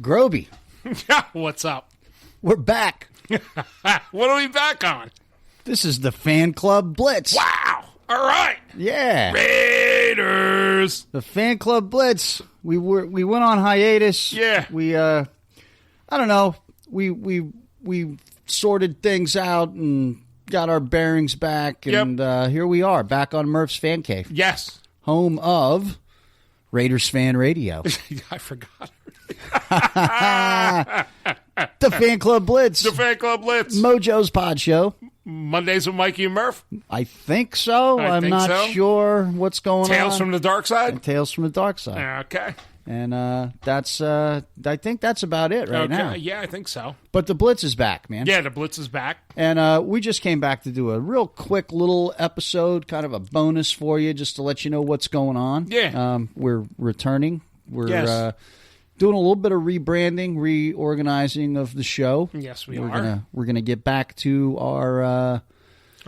Groby. What's up? We're back. What are we back on? This is the Fan Club Blitz. Wow. All right. Yeah. Raiders. The Fan Club Blitz. We went on hiatus. Yeah. We I don't know. We sorted things out and got our bearings back, and here we are, back on Murph's Fan Cave. Yes. Home of Raiders Fan Radio. I forgot. The Fan Club Blitz. The Fan Club Blitz. Mojo's Pod Show. Mondays with Mikey and Murph. I think so. I'm not sure what's going on. Tales from the Dark Side? Tales from the Dark Side. Okay. And that's I think that's about it right now. Yeah, I think so. But the Blitz is back, man. Yeah, the Blitz is back. And we just came back to do a real quick little episode, kind of a bonus for you, just to let you know what's going on. Yeah. We're returning. We're doing a little bit of rebranding, reorganizing of the show. Yes, we are. We're gonna get back to our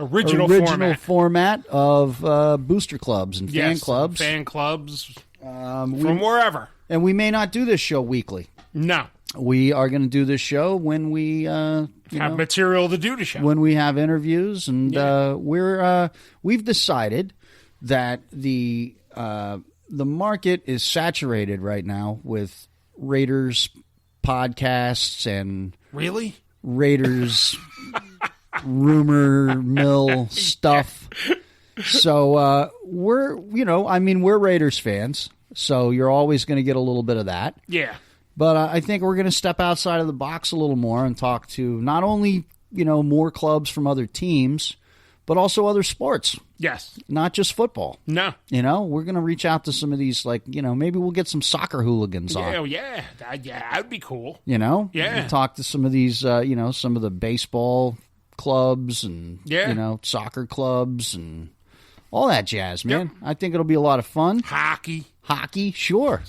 original format of booster clubs and fan clubs. Fan clubs from wherever. And we may not do this show weekly. No. We are going to do this show when we have material to do the show. When we have interviews, and we've decided that the market is saturated right now with Raiders podcasts and Raiders rumor mill stuff. So we're Raiders fans, so you're always going to get a little bit of that. Yeah. But I think we're going to step outside of the box a little more and talk to not only, more clubs from other teams, but also other sports. Yes. Not just football. No. We're going to reach out to some of these, maybe we'll get some soccer hooligans on. Oh, yeah. That would be cool. Yeah. We'll talk to some of these, some of the baseball clubs and, soccer clubs and all that jazz, man. Yep. I think it'll be a lot of fun. Hockey, sure.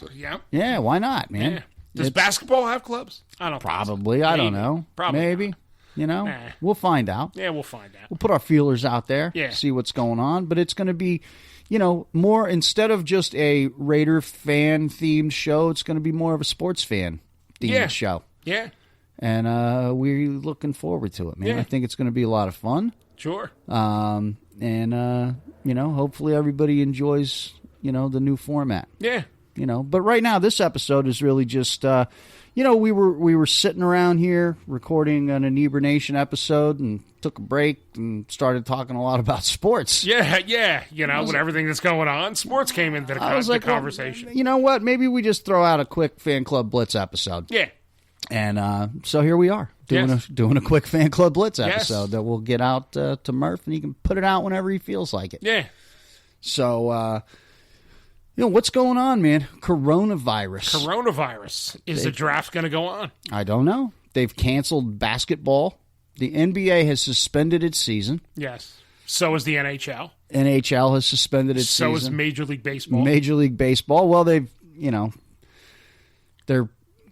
Yeah, why not, man? Yeah. Does basketball have clubs? I don't Probably. Think so. I don't know. Probably. Maybe. We'll find out. Yeah, we'll find out. We'll put our feelers out there, see what's going on. But it's going to be, more, instead of just a Raider fan-themed show, it's going to be more of a sports fan-themed show. Yeah. And we're looking forward to it, man. I think it's going to be a lot of fun. Sure. And hopefully everybody enjoys, the new format. Yeah. But right now this episode is really just, we were sitting around here recording an Inebriation episode and took a break and started talking a lot about sports. Yeah. With everything that's going on, sports came into the conversation. Well, you know what? Maybe we just throw out a quick Fan Club Blitz episode. Yeah. And so here we are doing a quick Fan Club Blitz episode that we'll get out to Murph, and he can put it out whenever he feels like it. Yeah. So, what's going on, man? Coronavirus. Is the draft going to go on? I don't know. They've canceled basketball. The NBA has suspended its season. Yes. So is the NHL. NHL has suspended its season. So is Major League Baseball. Major League Baseball. Well,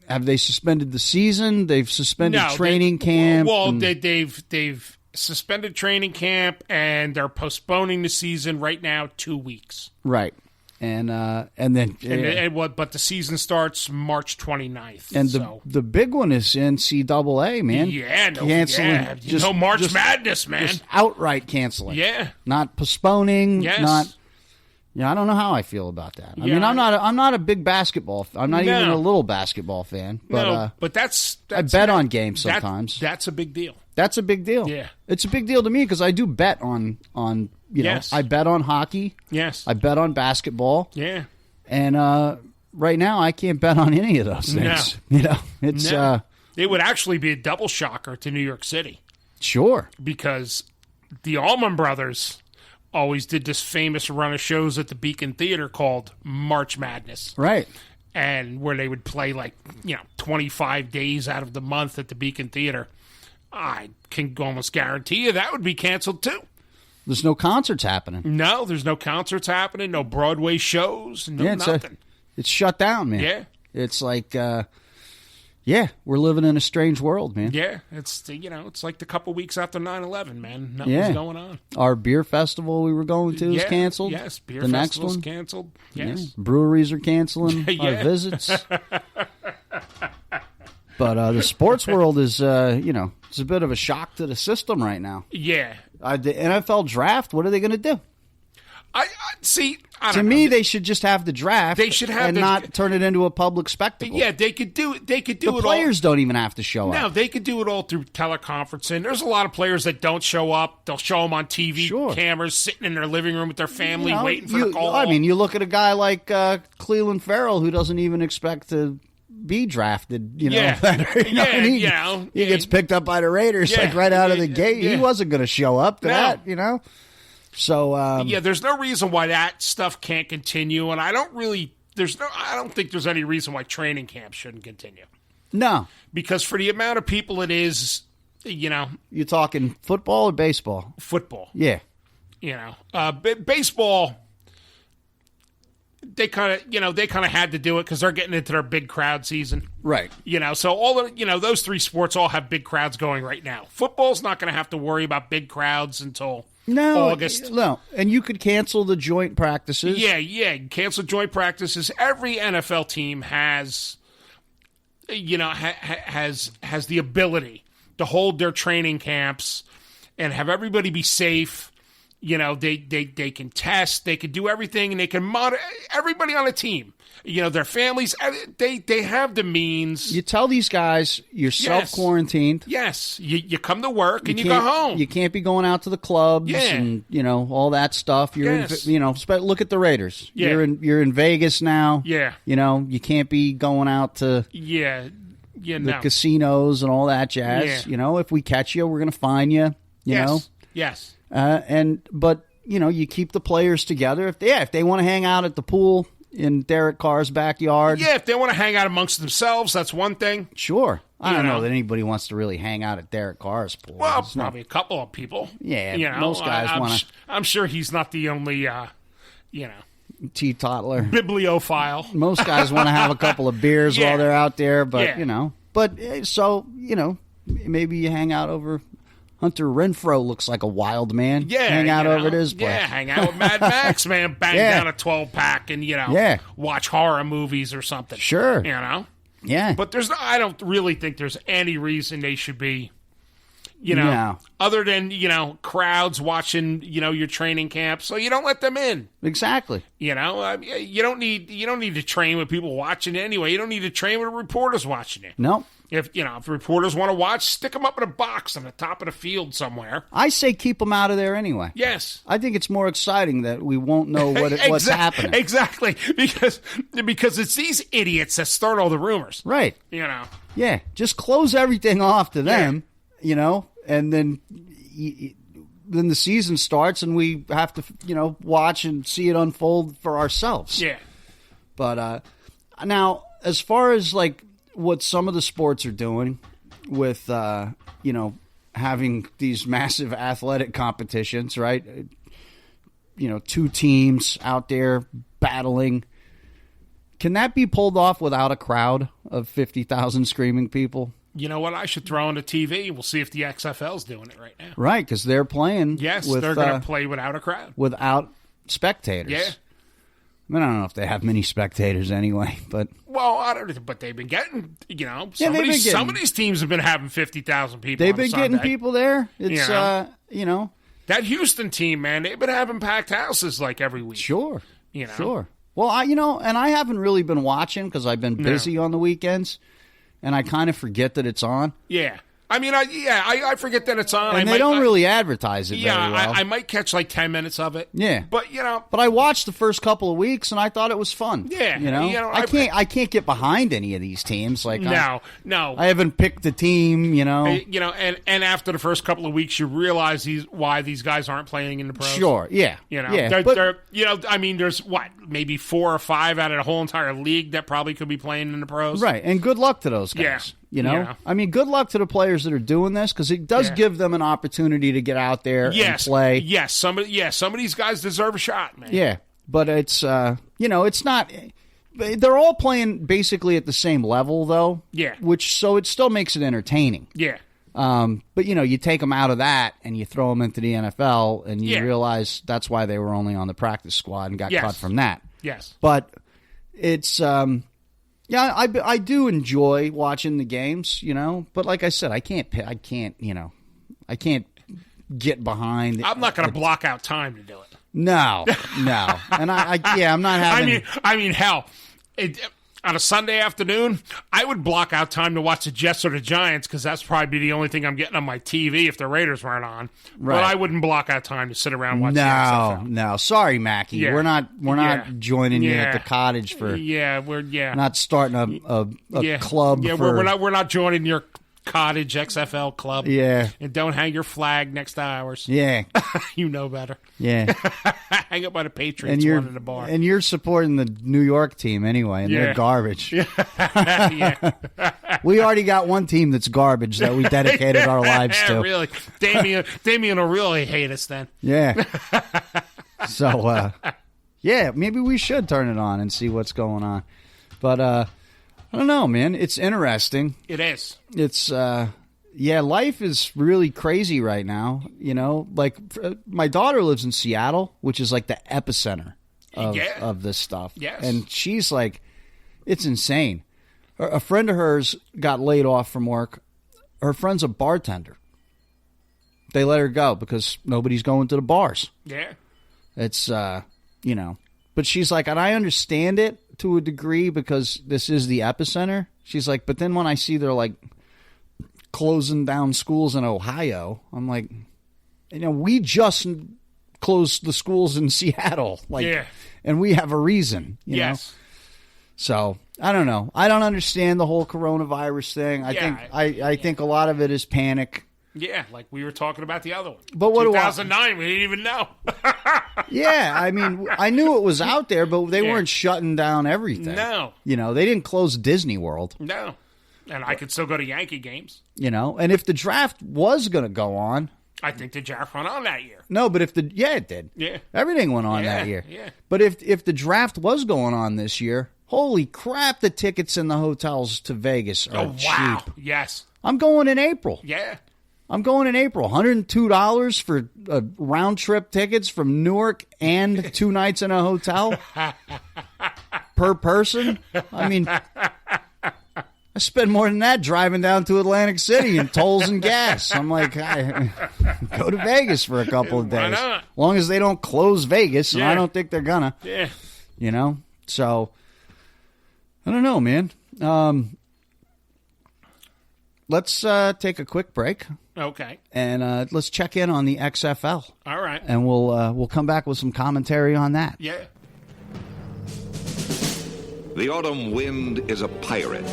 have they suspended the season? They've suspended training camp. Well, they've suspended training camp, and they're postponing the season right now 2 weeks. Right. But the season starts March 29th. And the big one is NCAA, man. Canceling. March Madness, man. Just outright canceling. Yeah. Not postponing. Yes. I don't know how I feel about that. I mean, I'm not a big basketball. I'm not even a little basketball fan. But but that's I bet on games sometimes. That's a big deal. That's a big deal. Yeah, it's a big deal to me because I do bet on I bet on hockey. Yes, I bet on basketball. Yeah, and right now I can't bet on any of those things. No. It's it would actually be a double shocker to New York City. Sure, because the Allman Brothers always did this famous run of shows at the Beacon Theater called March Madness. Right. And where they would play 25 days out of the month at the Beacon Theater. I can almost guarantee you that would be canceled too. There's no concerts happening. No, there's no concerts happening, no Broadway shows, nothing. It's shut down, man. Yeah. It's like we're living in a strange world, man. Yeah, it's it's like the couple weeks after 9/11, man. Nothing's going on. Our beer festival we were going to is canceled. Yes, beer festival's canceled. Yes. Yeah. Breweries are canceling our visits. But the sports world is, it's a bit of a shock to the system right now. Yeah. The NFL draft, what are they going to do? I see. I To don't me, know. they should just have the draft. They should have and not turn it into a public spectacle. Yeah, they could do it. They could do the it. Players don't even have to show No, up. they could do it all through teleconferencing. There's a lot of players that don't show up. They'll show them on TV Sure. cameras, sitting in their living room with their family, waiting for the call. I mean, you look at a guy like Cleveland Farrell, who doesn't even expect to be drafted. Yeah. And he gets picked up by the Raiders like right out of the gate. Yeah. He wasn't going to show up to No. that. So there's no reason why that stuff can't continue, and I don't think there's any reason why training camp shouldn't continue. No, Because for the amount of people it is, you're talking football or baseball? football. Yeah, Baseball. They kind of had to do it because they're getting into their big crowd season. right. So all of those three sports all have big crowds going right now. Football's not going to have to worry about big crowds until August. No, and you could cancel the joint practices. Yeah. Cancel joint practices. Every NFL team has, has the ability to hold their training camps and have everybody be safe. They can test, they can do everything, and they can monitor everybody on a team. Their families, they have the means. You tell these guys you're self-quarantined. Yes, you come to work and you go home. You can't be going out to the clubs and all that stuff. You're look at the Raiders. Yeah. You're in Vegas now. Yeah. You can't be going out to the casinos and all that jazz. Yeah. If we catch you, we're going to fine you. Yes. But you keep the players together. If they want to hang out at the pool in Derek Carr's backyard. Yeah, if they want to hang out amongst themselves, that's one thing. Sure. I don't know that anybody wants to really hang out at Derek Carr's pool. Well, probably a couple of people. Yeah, most guys want to. I'm sure he's not the only, teetotaler. Bibliophile. Most guys want to have a couple of beers while they're out there, but, maybe you hang out over. Hunter Renfro looks like a wild man. Yeah. Hang out over at his place. Yeah, hang out with Mad Max, man. Bang down a 12-pack and, watch horror movies or something. Sure. Yeah. But I don't really think there's any reason they should be, other than, crowds watching, your training camp. So you don't let them in. Exactly. You don't need to train with people watching it anyway. You don't need to train with reporters watching it. No. If reporters want to watch, stick them up in a box on the top of the field somewhere. I say keep them out of there anyway. Yes. I think it's more exciting that we won't know what's happening. Exactly. Because it's these idiots that start all the rumors. Right. Yeah. Just close everything off to them, and then the season starts and we have to, watch and see it unfold for ourselves. Yeah. But now, as far as what some of the sports are doing with, having these massive athletic competitions, right? 2 teams out there battling. Can that be pulled off without a crowd of 50,000 screaming people? You know what? I should throw on the TV. We'll see if the XFL's doing it right now. Right, because they're playing. Yes, they're going to play without a crowd. Without spectators. Yeah. I don't know if they have many spectators anyway, but... Well, I don't know, but they've been getting, some of these teams have been having 50,000 people They've been getting people there. It's, That Houston team, man, they've been having packed houses every week. Sure. Sure. Well, and I haven't really been watching because I've been busy on the weekends, and I kind of forget that it's on. Yeah. I mean, I forget that it's on. And they don't really advertise it very well. I might catch 10 minutes of it. Yeah. But, But I watched the first couple of weeks, and I thought it was fun. Yeah. I can't get behind any of these teams. No. I haven't picked a team, And after the first couple of weeks, you realize why these guys aren't playing in the pros. Sure, yeah. There's, maybe 4 or 5 out of the whole entire league that probably could be playing in the pros. Right, and good luck to those guys. Yeah. Good luck to the players that are doing this because it does give them an opportunity to get out there and play. Yes, some of these guys deserve a shot, man. Yeah, but it's it's not. They're all playing basically at the same level though. Yeah, so it still makes it entertaining. Yeah. But you take them out of that and you throw them into the NFL and you realize that's why they were only on the practice squad and got cut from that. Yes, but it's Yeah, I do enjoy watching the games, but like I said, I can't get behind. I'm not going to block out time to do it. No, and I'm not having. I mean, hell, on a Sunday afternoon, I would block out time to watch the Jets or the Giants because that's probably the only thing I'm getting on my TV if the Raiders weren't on. Right. But I wouldn't block out time to sit around and watch the XFL. No, sorry, Mackie, Yeah. we're not joining you at the cottage for. We're not starting a club. Yeah, for, we're not joining your cottage XFL club. Yeah, and don't hang your flag next to ours. Yeah, you know better. Yeah, hang up by the Patriots one in the bar. And you're supporting the New York team anyway, and they're garbage. Yeah. We already got one team that's garbage that we dedicated our lives to. Really, Damien will really hate us then. Yeah. So, maybe we should turn it on and see what's going on. But I don't know, man. It's interesting. It is. It's life is really crazy right now. Like my daughter lives in Seattle, which is like the epicenter of this stuff. Yes. And she's like, it's insane. A friend of hers got laid off from work. Her friend's a bartender. They let her go because nobody's going to the bars. Yeah. It's, but she's like, and I understand it to a degree because this is the epicenter. She's like, but then when I see they're like closing down schools in Ohio, I'm like, we just closed the schools in Seattle. And we have a reason, you know? So I don't know. I don't understand the whole coronavirus thing. I think a lot of it is panic. Yeah, like we were talking about the other one. But what 2009, we didn't even know. Yeah, I mean, I knew it was out there, but they weren't shutting down everything. No. They didn't close Disney World. No. And I could still go to Yankee games. And if the draft was going to go on. I think the draft went on that year. No, but it did. Yeah. Everything went on that year. Yeah. But if the draft was going on this year, holy crap, the tickets in the hotels to Vegas are cheap. Yes. I'm going in April. Yeah. I'm going in April. $102 for round trip tickets from Newark and 2 nights in a hotel per person. I mean, I spend more than that driving down to Atlantic City in tolls and gas. I'm like, go to Vegas for a couple of days. Why not? As long as they don't close Vegas, and I don't think they're gonna. Yeah. So I don't know, man. Let's take a quick break. Okay. And let's check in on the XFL. All right. And we'll come back with some commentary on that. Yeah. The autumn wind is a pirate,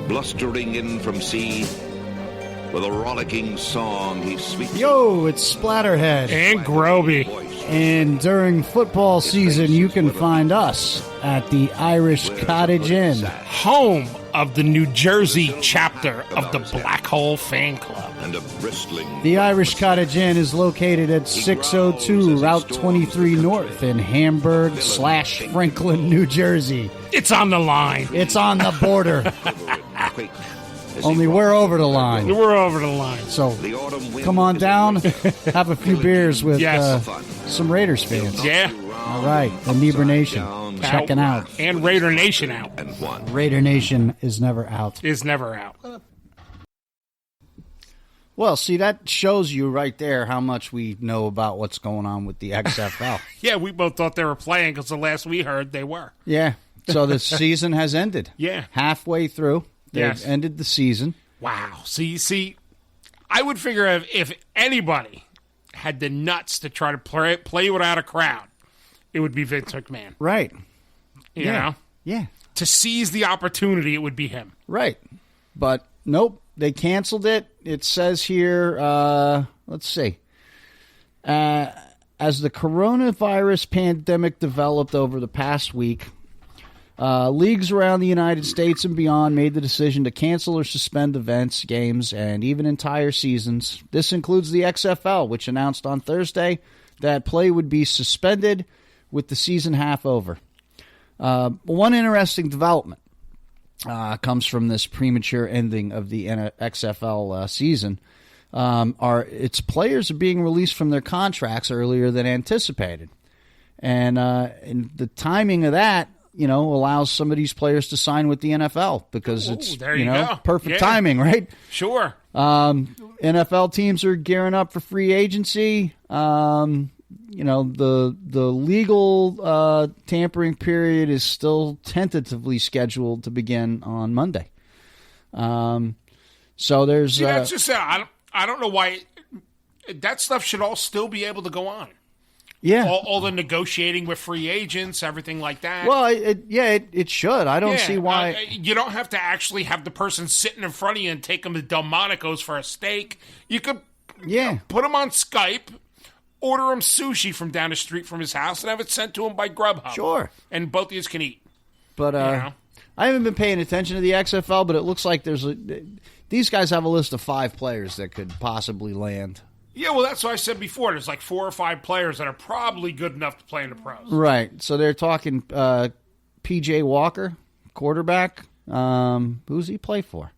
blustering in from sea with a rollicking song he sweeps. Yo, it's Splatterhead and Groby. And during football season, you can find us at the Irish Cottage Inn, home of the New Jersey chapter of the Black Hole Fan Club. And a bristling the Irish Cottage Inn is located at 602 Route 23 North in Hamburg/Franklin, New Jersey. It's on the line. It's on the border. Only we're over the line. We're over the line. So come on down, have a few beers with some Raiders fans. Yeah. All right. Inebriation Nation. Checking out. And Raider Nation out. Raider Nation is never out. Is never out. Well, see, that shows you right there how much we know about what's going on with the XFL. Yeah, we both thought they were playing because the last we heard, they were. Yeah. So the season has ended. Yeah. Halfway through. They've ended the season. Wow. See, I would figure if anybody had the nuts to try to play without a crowd, it would be Vince McMahon. Right. You know? Yeah. To seize the opportunity, it would be him. Right. But nope, they canceled it. It says here, let's see. As the coronavirus pandemic developed over the past week, leagues around the United States and beyond made the decision to cancel or suspend events, games, and even entire seasons. This includes the XFL, which announced on Thursday that play would be suspended with the season half over. One interesting development comes from this premature ending of the XFL season. Its players are being released from their contracts earlier than anticipated. And the timing of that allows some of these players to sign with the NFL because it's, there you go. perfect timing, right? Sure. NFL teams are gearing up for free agency. The legal tampering period is still tentatively scheduled to begin on Monday. So there's... that's just I don't know why... That stuff should all still be able to go on. Yeah. All the negotiating with free agents, everything like that. Well, it should. I don't see why. You don't have to actually have the person sitting in front of you and take them to Delmonico's for a steak. You could put them on Skype, order him sushi from down the street from his house, and have it sent to him by Grubhub. Sure. And both of you can eat. But I haven't been paying attention to the XFL, but it looks like these guys have a list of 5 players that could possibly land. Yeah, well, that's what I said before. There's like 4 or 5 players that are probably good enough to play in the pros. Right. So they're talking P.J. Walker, quarterback. Who's he play for?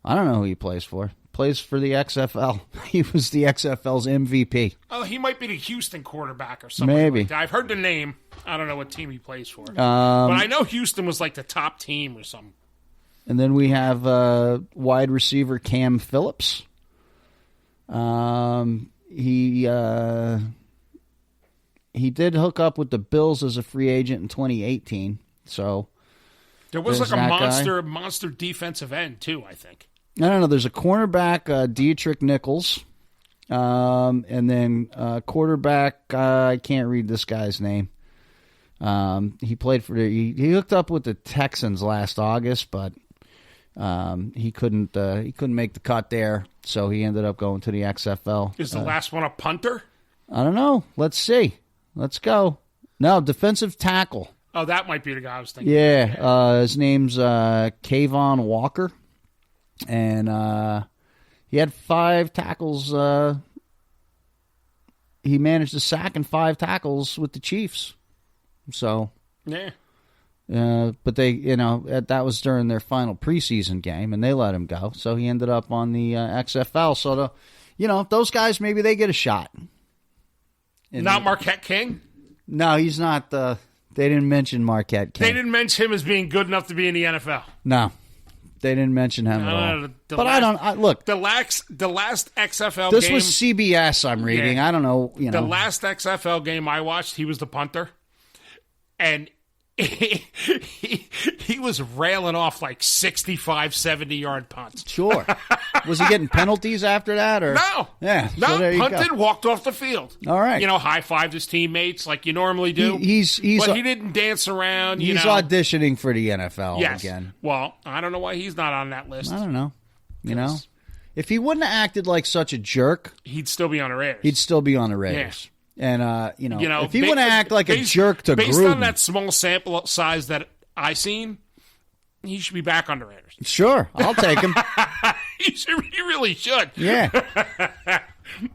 I don't know who he plays for. Plays for the XFL. He was the XFL's MVP. Oh, he might be the Houston quarterback or something. Maybe. Like that. I've heard the name. I don't know what team he plays for. But I know Houston was like the top team or something. And then we have wide receiver Cam Phillips. He did hook up with the Bills as a free agent in 2018. So there was like a monster defensive end too, I think. I don't know. There's a cornerback, Dietrich Nichols, and then quarterback. I can't read this guy's name. He played for he hooked up with the Texans last August, but he couldn't make the cut there, so he ended up going to the XFL. Is the last one a punter? I don't know. Let's see. Let's go. No, defensive tackle. Oh, that might be the guy I was thinking. Yeah, his name's Kayvon Walker, and he had 5 tackles. He managed to sack and 5 tackles with the Chiefs. So yeah. But they, that was during their final preseason game, and they let him go. So he ended up on the XFL. So, those guys, maybe they get a shot. Not Marquette King? No, he's not. They didn't mention Marquette King. They didn't mention him as being good enough to be in the NFL. No, they didn't mention him at all. But look. The last XFL this game. This was CBS, I'm reading. Yeah. I don't know. The last XFL game I watched, he was the punter. And he was railing off like 65, 70-yard punts. Sure. Was he getting penalties after that? Or No. Yeah. No, so there you punted, go. walked off the field. All right. High-fived his teammates like you normally do. But he didn't dance around. He's auditioning for the NFL again. Well, I don't know why he's not on that list. I don't know. If he wouldn't have acted like such a jerk, he'd still be on the Raiders. He'd still be on the Raiders. Yeah. And, if he wouldn't act like a jerk to based Gruden. on that small sample size that I seen, he should be back on the Raiders. Sure. I'll take him. He really should. Yeah.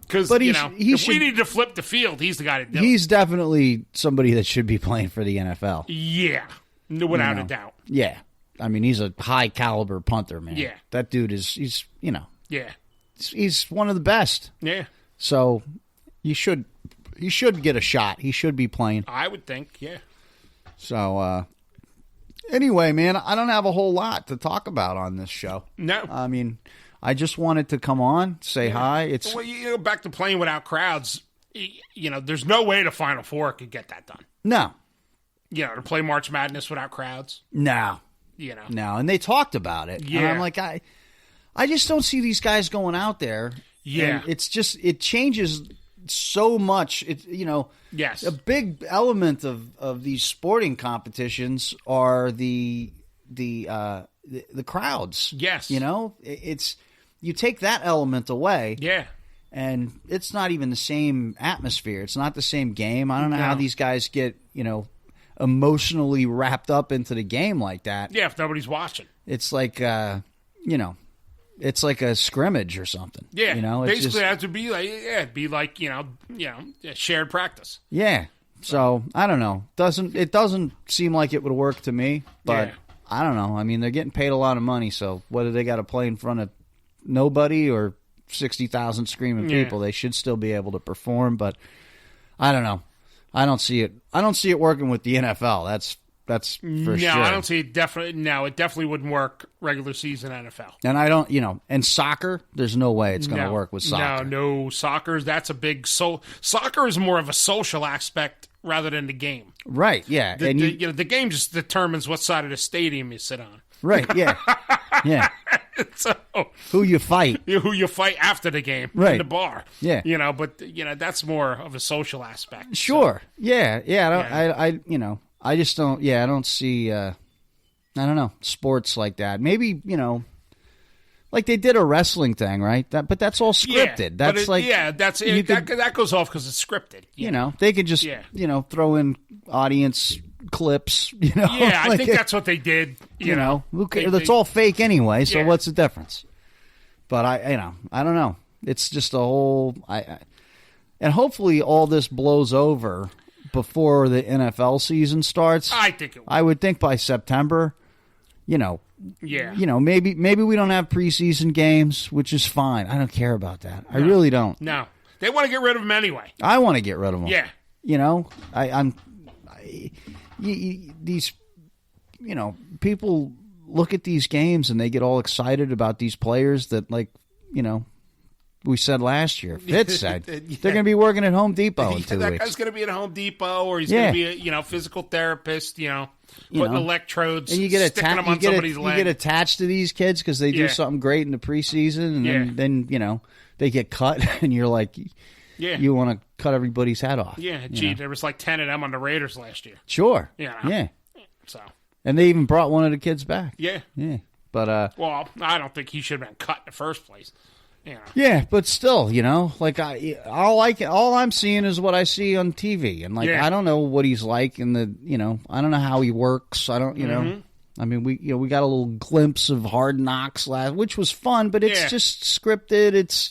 Because, if we need to flip the field, he's the guy to do it. He's definitely somebody that should be playing for the NFL. Yeah. Without a doubt. Yeah. I mean, he's a high-caliber punter, man. Yeah. That dude he's Yeah. He's one of the best. Yeah. So, he should get a shot. He should be playing. I would think, yeah. So, anyway, man, I don't have a whole lot to talk about on this show. No. I mean, I just wanted to come on, say hi. Well, back to playing without crowds, there's no way the Final Four could get that done. No. To play March Madness without crowds. No. No, and they talked about it. Yeah. And I'm like, I just don't see these guys going out there. Yeah. And it changes so much. Yes. A big element of these sporting competitions are the crowds. Yes. It's you take that element away. Yeah. And it's not even the same atmosphere. It's not the same game. I don't know how these guys get, emotionally wrapped up into the game like that. Yeah, if nobody's watching. It's like it's like a scrimmage or something. Yeah, basically that would be like it'd be like shared practice. Yeah, so I don't know. It doesn't seem like it would work to me, but I don't know. I mean, they're getting paid a lot of money, so whether they got to play in front of nobody or 60,000 screaming people, they should still be able to perform. But I don't know. I don't see it. I don't see it working with the NFL. That's for No, sure. I don't see it. It definitely wouldn't work regular season NFL. And I don't, and soccer, there's no way it's going to work with soccer. No, that's a big soccer is more of a social aspect rather than the game. Right, yeah. The game just determines what side of the stadium you sit on. Right, yeah. Yeah. So, who you fight. Who you fight after the game right. in the bar. Yeah. But that's more of a social aspect. Sure. So. Yeah. I just don't, I don't see, I don't know, sports like that. Maybe, like they did a wrestling thing, right? But that's all scripted. That goes off because it's scripted. They could just, throw in audience clips, I think that's what they did. You know. It's all fake anyway, so what's the difference? But I don't know. It's just a whole, and hopefully all this blows over before the NFL season starts. I think it will. I would think by September, maybe we don't have preseason games, which is fine. I don't care about that. No. I really don't. No. They want to get rid of them anyway. I want to get rid of them. Yeah. These people look at these games and they get all excited about these players that, we said last year. Fitz said they're going to be working at Home Depot in 2 weeks. That guy's going to be at Home Depot, or he's going to be a physical therapist, putting electrodes, and you get sticking them on somebody's leg. You get attached to these kids because they do something great in the preseason, and then they get cut, and you're like, you want to cut everybody's head off. Yeah, there was like 10 of them on the Raiders last year. Sure. Yeah. So. And they even brought one of the kids back. Yeah. Yeah. But well, I don't think he should have been cut in the first place. Yeah, but still, all I'm seeing is what I see on TV, and I don't know what he's like in the, I don't know how he works. I don't, I mean, we got a little glimpse of Hard Knocks which was fun, but it's just scripted. It's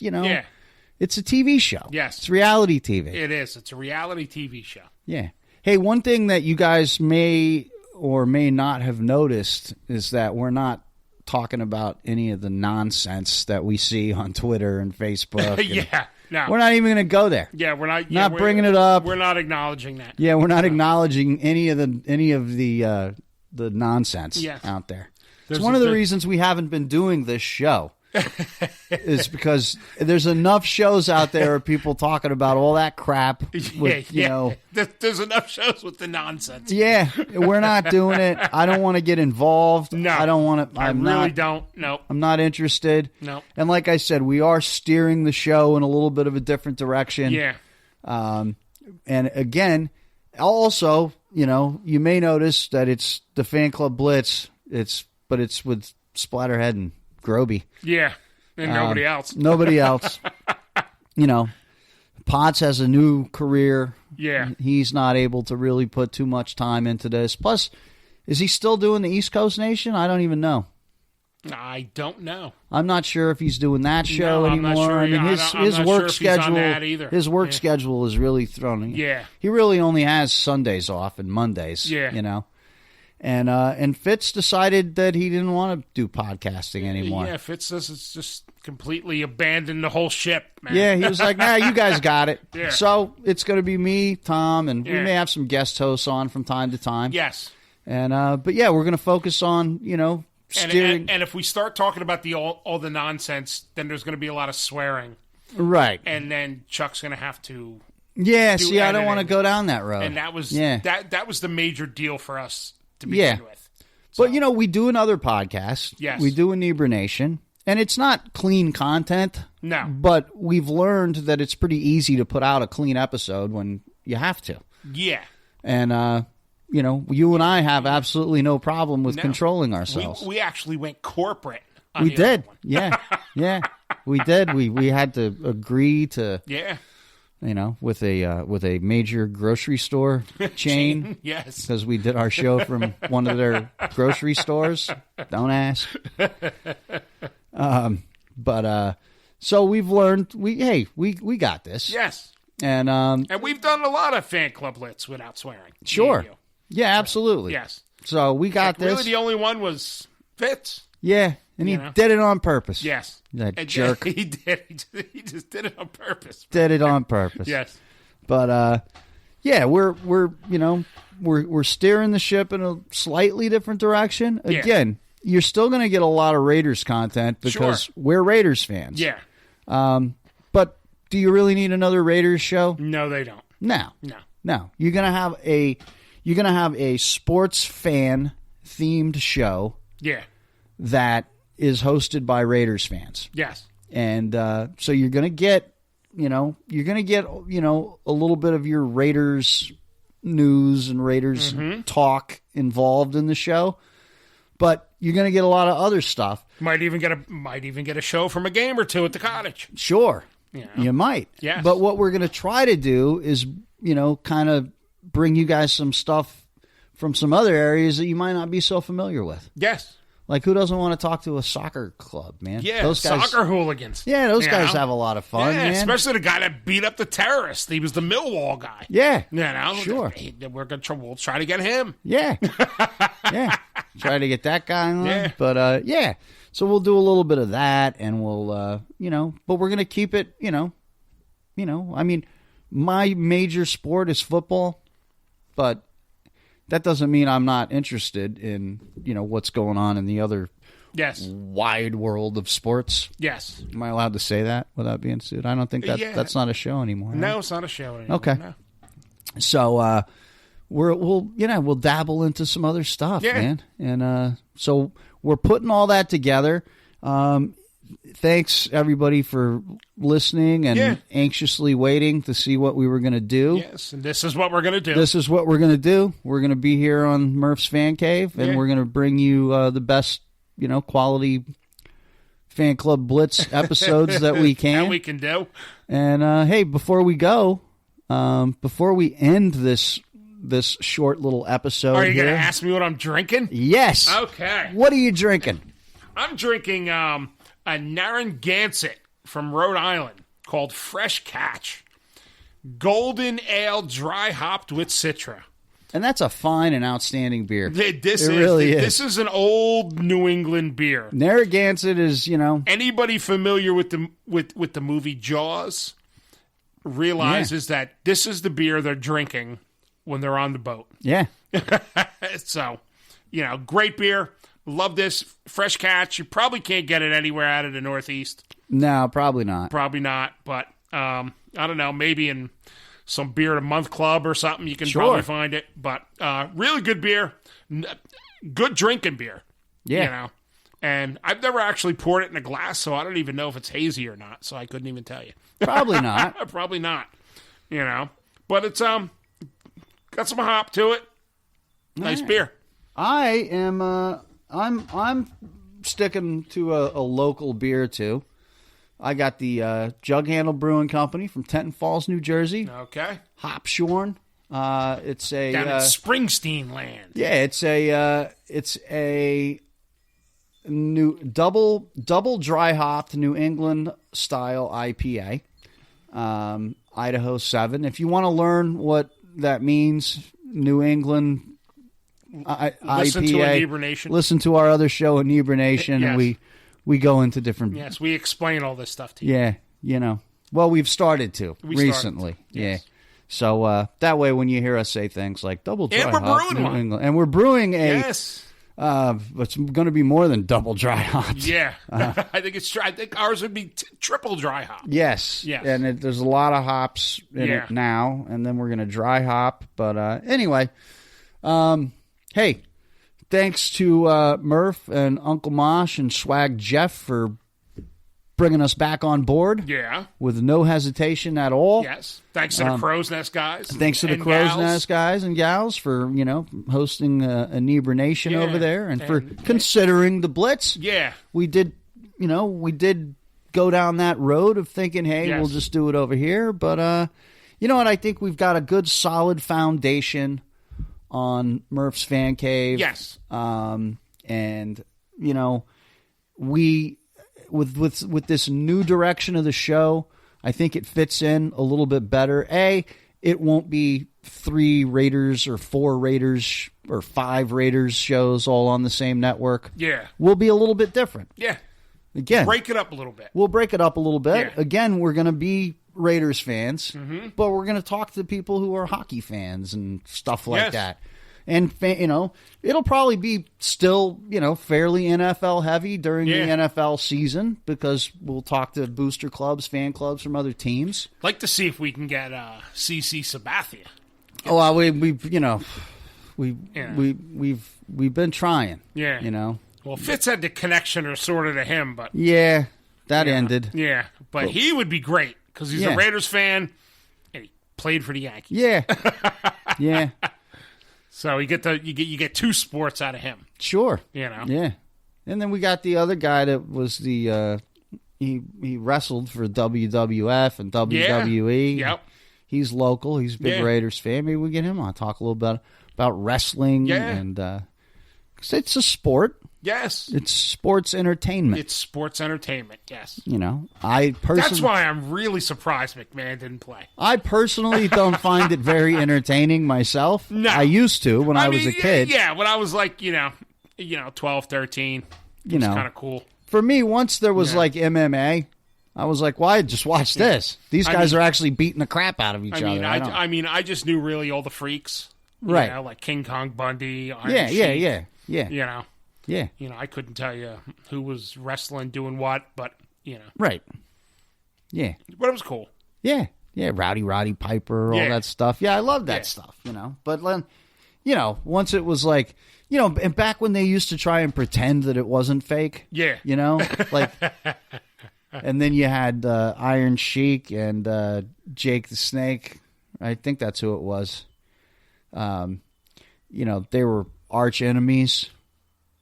it's a TV show. Yes, it's reality TV. It is. It's a reality TV show. Yeah. Hey, one thing that you guys may or may not have noticed is that we're not talking about any of the nonsense that we see on Twitter and Facebook. No. We're not even going to go there. Yeah, we're not. Not bringing it up. We're not acknowledging that. Yeah, we're not acknowledging any of the nonsense out there. It's one of the reasons we haven't been doing this show. Is because there's enough shows out there of people talking about all that crap. With, there's enough shows with the nonsense. Yeah, we're not doing it. I don't want to get involved. No, I don't want to. I really don't. No, I'm not interested. No. And like I said, we are steering the show in a little bit of a different direction. Yeah. And again, also, you may notice that it's the Fan Club Blitz. But it's with Splatterhead and Groby. Yeah, and nobody else. Nobody else. Potts has a new career. Yeah. He's not able to really put too much time into this. Plus, is he still doing the East Coast Nation? I don't even know. I don't know. I'm not sure if he's doing that show anymore. I'm not sure. I mean, his work schedule. His work schedule is really thrown. Yeah. He really only has Sundays off and Mondays. Yeah. And Fitz decided that he didn't want to do podcasting anymore. Yeah, Fitz says it's just completely abandoned the whole ship, man. Yeah, he was like, nah, you guys got it. Yeah. So it's going to be me, Tom, and we may have some guest hosts on from time to time. Yes. And but we're going to focus on, steering. And if we start talking about all the nonsense, then there's going to be a lot of swearing. Right. And then Chuck's going to have to I don't want to go down that road. And that was that was the major deal for us to begin with. So. But, we do another podcast. Yes. We do Inebrination. And it's not clean content. No. But we've learned that it's pretty easy to put out a clean episode when you have to. Yeah. And, you and I have absolutely no problem with controlling ourselves. We actually went corporate on We did. Yeah. Yeah. We did. We had to agree to... Yeah. With a major grocery store chain. Yes. Because we did our show from one of their grocery stores. Don't ask. So we've learned we got this. Yes. And we've done a lot of Fan Club Blitz without swearing. Sure. Yeah, absolutely. Yes. So we got this. Really the only one was Fitz. Yeah. And he did it on purpose. Yes. That jerk. He did. He just did it on purpose. Did it on purpose. Yes. But, yeah, we're steering the ship in a slightly different direction. Again, you're still going to get a lot of Raiders content because we're Raiders fans. Yeah. But do you really need another Raiders show? No, they don't. No. You're going to have a sports fan themed show. Yeah. That is hosted by Raiders fans. Yes. And so you're going to get, a little bit of your Raiders news and Raiders talk involved in the show, but you're going to get a lot of other stuff. Might even get a show from a game or two at the cottage. Sure. Yeah. You might. Yeah. But what we're going to try to do is, kind of bring you guys some stuff from some other areas that you might not be so familiar with. Yes. Like, who doesn't want to talk to a soccer club, man? Yeah, those guys, soccer hooligans. Yeah, those guys have a lot of fun, man. Especially the guy that beat up the terrorist. He was the Millwall guy. Yeah, sure. We'll try to get him. Yeah, yeah. Try to get that guy on. Yeah. But, yeah. So we'll do a little bit of that, and we'll, but we're going to keep it, I mean, my major sport is football, but that doesn't mean I'm not interested in, what's going on in the other wide world of sports. Yes. Am I allowed to say that without being sued? I don't think that's not a show anymore. No, right? it's not a show anymore. Okay. No. So we'll dabble into some other stuff, man. And so we're putting all that together. Thanks, everybody, for listening and anxiously waiting to see what we were going to do. Yes, and this is what we're going to do. This is what we're going to do. We're going to be here on Murph's Fan Cave, and we're going to bring you the best, quality Fan Club Blitz episodes that we can. That we can do. And, hey, before we go, before we end this short little episode Are you here, going to ask me what I'm drinking? Yes. Okay. What are you drinking? I'm drinking a Narragansett from Rhode Island called Fresh Catch. Golden Ale dry hopped with Citra. And that's a fine and outstanding beer. This is an old New England beer. Narragansett is, Anybody familiar with the movie Jaws realizes that this is the beer they're drinking when they're on the boat. Yeah. So, great beer. Love this. Fresh Catch. You probably can't get it anywhere out of the Northeast. No, probably not. Probably not. But I don't know. Maybe in some beer a month club or something you can probably find it. But really good beer. Good drinking beer. Yeah. And I've never actually poured it in a glass, so I don't even know if it's hazy or not. So I couldn't even tell you. Probably not. Probably not. But it's got some hop to it. Nice beer. I am I'm sticking to a local beer too. I got the Jug Handle Brewing Company from Tenton Falls, New Jersey. Okay. Hopshorn. It's a down in Springsteen land. Yeah, it's a new double dry hopped New England style IPA. Idaho 7. If you want to learn what that means, New England Listen IPA, to Inebriation. Listen to our other show, Inebriation, Yes. and we go into different. Yes, we explain all this stuff to you. Yeah, Well, we've started to recently. Yes. Yeah. So that way, when you hear us say things like double dry And we're hop, brewing New one. England, and we're brewing a. Yes. It's going to be more than double dry hops. Yeah. I think ours would be triple dry hop. Yes. Yes. And there's a lot of hops in it now, and then we're going to dry hop. But anyway, hey, thanks to Murph and Uncle Mosh and Swag Jeff for bringing us back on board. Yeah. With no hesitation at all. Yes. Thanks to the Crow's Nest guys. Thanks to the Crow's Nest guys and gals for, hosting Inebriation over there and for considering the Blitz. Yeah. We did go down that road of thinking, hey, Yes. we'll just do it over here. But, you know what? I think we've got a good solid foundation on Murph's Fan Cave. Yes. And, we... With this new direction of the show, I think it fits in a little bit better. It won't be 3 Raiders or 4 Raiders or 5 Raiders shows all on the same network. Yeah. We'll be a little bit different. Yeah. Again, Break it up a little bit. We'll break it up a little bit. Yeah. Again, we're going to be Raiders fans, Mm-hmm. but we're going to talk to people who are hockey fans and stuff like Yes. that. And, it'll probably be still, fairly NFL heavy during the NFL season because we'll talk to booster clubs, fan clubs from other teams. I'd like to see if we can get CC Sabathia. Oh, we've been trying. Yeah. Well, Fitz had the connection or sort of to him, but Yeah, that ended. Yeah, but he would be great because he's a Raiders fan and he played for the Yankees. Yeah. Yeah. So you get two sports out of him. Sure. Yeah. And then we got the other guy that was the he wrestled for WWF and WWE. Yep. He's local. He's a big Raiders fan. Maybe we get him on, talk a little bit about wrestling and 'cause it's a sport. Yes. It's sports entertainment. It's sports entertainment, yes. I personally That's why I'm really surprised McMahon didn't play. I personally don't find it very entertaining myself. No. I used to when I was a kid. Yeah, when I was like, 12, 13. It was kind of cool. For me, once there was like MMA, I was like, "Why? Just watch this. These guys are actually beating the crap out of each other." I just knew really all the freaks, right? Like King Kong Bundy. Iron Yeah. Sheik. I couldn't tell you who was wrestling, doing what, but Right. Yeah. But it was cool. Yeah. Roddy Piper, all that stuff. Yeah, I love that stuff. But then, once it was like, and back when they used to try and pretend that it wasn't fake. Yeah. Like. And then you had Iron Sheik and Jake the Snake. I think that's who it was. They were arch enemies,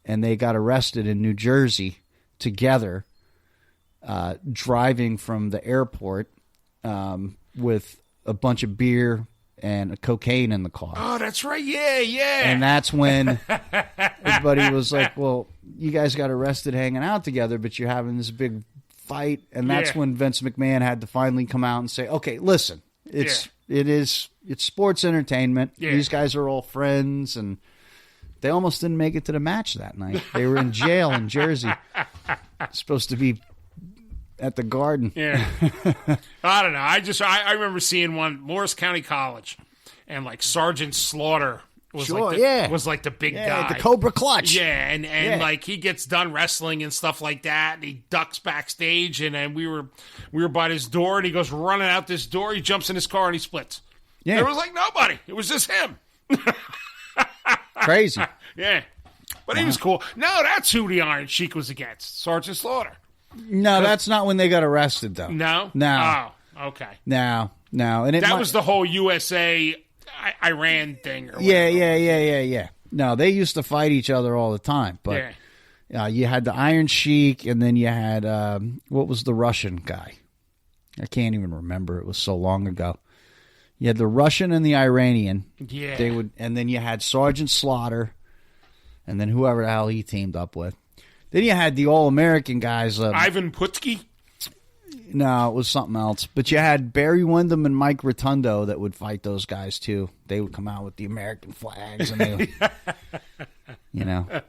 and they got arrested in New Jersey together, driving from the airport with a bunch of beer and cocaine in the car. Oh, that's right. Yeah. And that's when everybody was like, well, you guys got arrested hanging out together, but you're having this big fight. And that's when Vince McMahon had to finally come out and say, okay, listen, it's sports entertainment. Yeah. These guys are all friends, and they almost didn't make it to the match that night. They were in jail in Jersey. Supposed to be at the Garden. Yeah. I don't know. I remember seeing one, Morris County College, and like Sergeant Slaughter was like the big guy. The Cobra Clutch. Yeah, and like he gets done wrestling and stuff like that, and he ducks backstage, and then we were by his door, and he goes running out this door, he jumps in his car, and he splits. Yeah. There was like nobody. It was just him. Crazy. Yeah. But he was cool. No, that's who the Iron Sheik was against, Sergeant Slaughter. No, that's not when they got arrested, though. No? No. Oh, okay. No. And that was the whole USA Iran thing. Or yeah. No, they used to fight each other all the time. But you had the Iron Sheik, and then you had, what was the Russian guy? I can't even remember. It was so long ago. You had the Russian and the Iranian. Yeah. And then you had Sergeant Slaughter, and then whoever the hell he teamed up with. Then you had the All-American guys. Ivan Putski? No, it was something else. But you had Barry Windham and Mike Rotundo that would fight those guys, too. They would come out with the American flags. And they would,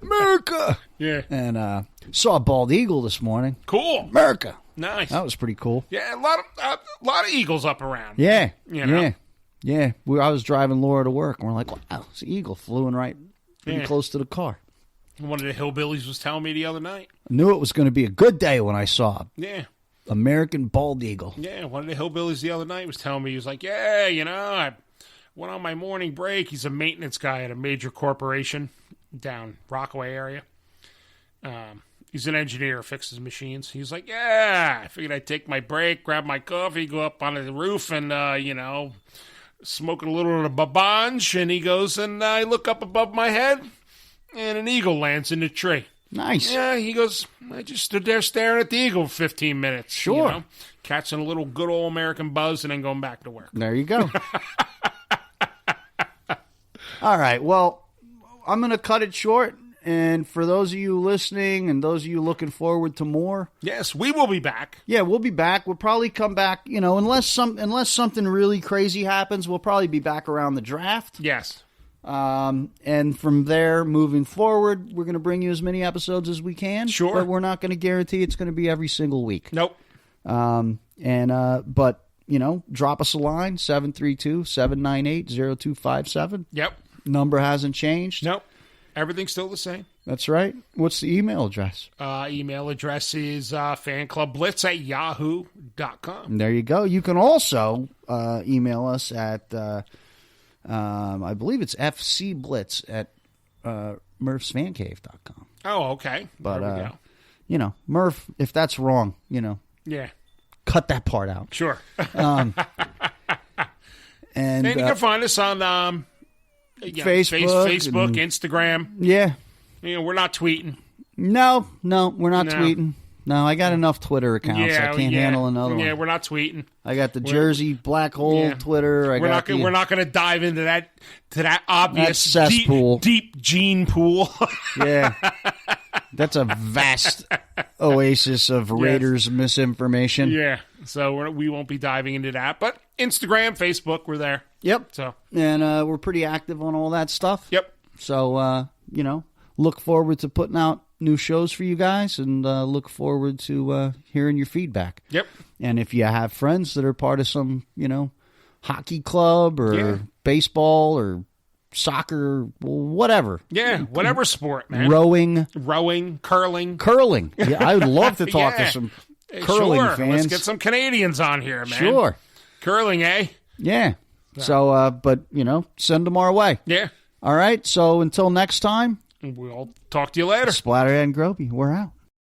America! Yeah. And saw a bald eagle this morning. Cool. America. Nice. That was pretty cool. Yeah, a lot of eagles up around. Yeah. Yeah. I was driving Laura to work, and we're like, wow, this eagle flew in right pretty close to the car. One of the hillbillies was telling me the other night. I knew it was going to be a good day when I saw Yeah. American bald eagle. Yeah, one of the hillbillies the other night was telling me, he was like, I went on my morning break. He's a maintenance guy at a major corporation down Rockaway area. He's an engineer, fixes machines. He's like, I figured I'd take my break, grab my coffee, go up on the roof and, smoking a little of the babanj. And he goes, and I look up above my head, and an eagle lands in the tree. Nice. Yeah, he goes, I just stood there staring at the eagle for 15 minutes. Sure. Catching a little good old American buzz and then going back to work. There you go. All right. Well, I'm going to cut it short. And for those of you listening and those of you looking forward to more. Yes, we will be back. Yeah, we'll be back. We'll probably come back, unless something really crazy happens, we'll probably be back around the draft. Yes. And from there, moving forward, we're going to bring you as many episodes as we can. Sure. But we're not going to guarantee it's going to be every single week. Nope. But drop us a line, 732-798-0257. Yep. Number hasn't changed. Nope. Everything's still the same. That's right. What's the email address? Email address is fanclubblitz@yahoo.com. There you go. You can also email us at, I believe it's fcblitz@murphsfancave.com. Oh, okay. But, there we go. Murph, if that's wrong, Yeah. cut that part out. Sure. And And you can find us on Facebook, Instagram. Yeah. We're not tweeting. No, we're not No. tweeting. No, I got enough Twitter accounts. I can't handle another one. Yeah, we're not tweeting. I got the Jersey Black Hole Twitter. We're not going to dive into that obvious cesspool. deep gene pool. Yeah. That's a vast oasis of Raiders misinformation. Yeah. So we won't be diving into that. But Instagram, Facebook, we're there. Yep. So and we're pretty active on all that stuff. Yep. So, look forward to putting out new shows for you guys, and look forward to hearing your feedback. Yep. And if you have friends that are part of some, hockey club or baseball or soccer, whatever. Yeah, whatever sport, man. Rowing, curling. Yeah, I would love to talk to some curling sure. fans. Let's get some Canadians on here, man. Sure. Curling, eh? Yeah. So, but, send them our way. Yeah. All right. So until next time. We'll talk to you later. Splatterhead and Groby, we're out.